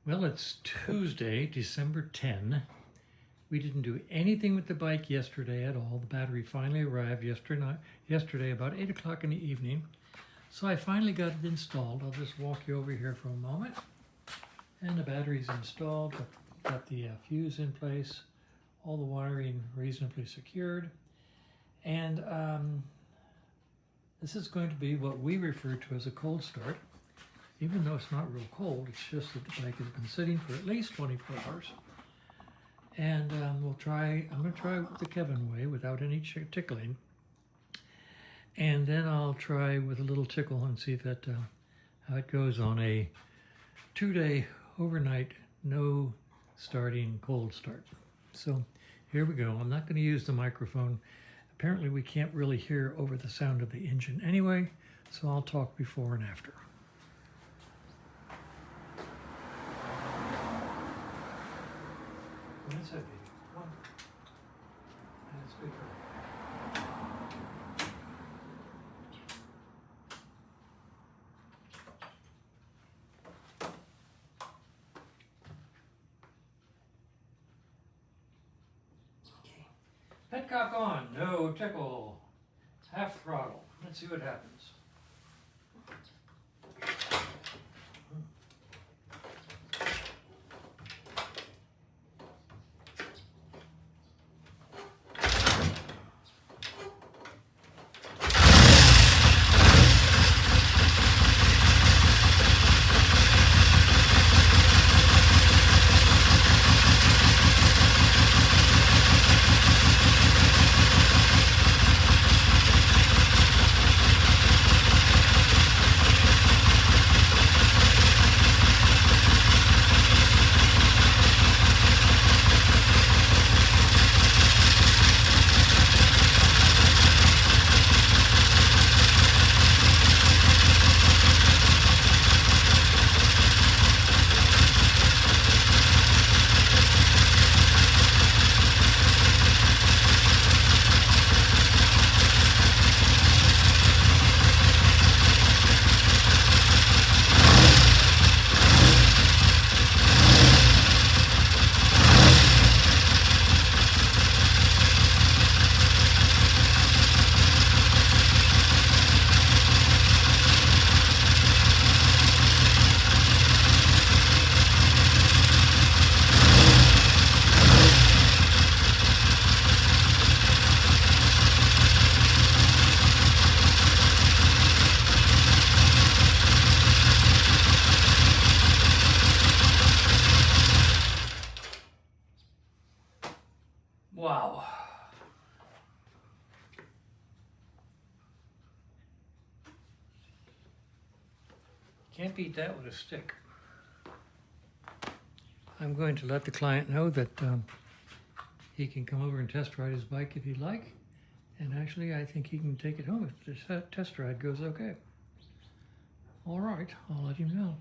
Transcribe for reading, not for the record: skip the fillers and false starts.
Well, it's Tuesday, December 10. We didn't do anything with the bike yesterday at all. The battery finally arrived yesterday about 8 o'clock in the evening. So I finally got it installed. I'll just walk you over here for a moment. And the battery's installed, got the fuse in place, all the wiring reasonably secured. And this is going to be what we refer to as a cold start. Even though it's not real cold, it's just that the bike has been sitting for at least 24 hours. And I'm going to try the Kevin way without any tickling. And then I'll try with a little tickle and see if that, how it goes on a 2-day overnight, no starting cold start. So here we go. I'm not going to use the microphone. Apparently we can't really hear over the sound of the engine anyway, so I'll talk before and after. That's it, baby. Come on. That's good. Okay. Petcock on. No tickle. Half throttle. Let's see what happens. Wow. Can't beat that with a stick. I'm going to let the client know that he can come over and test ride his bike if he'd like. And actually, I think he can take it home if the test ride goes okay. All right, I'll let him know.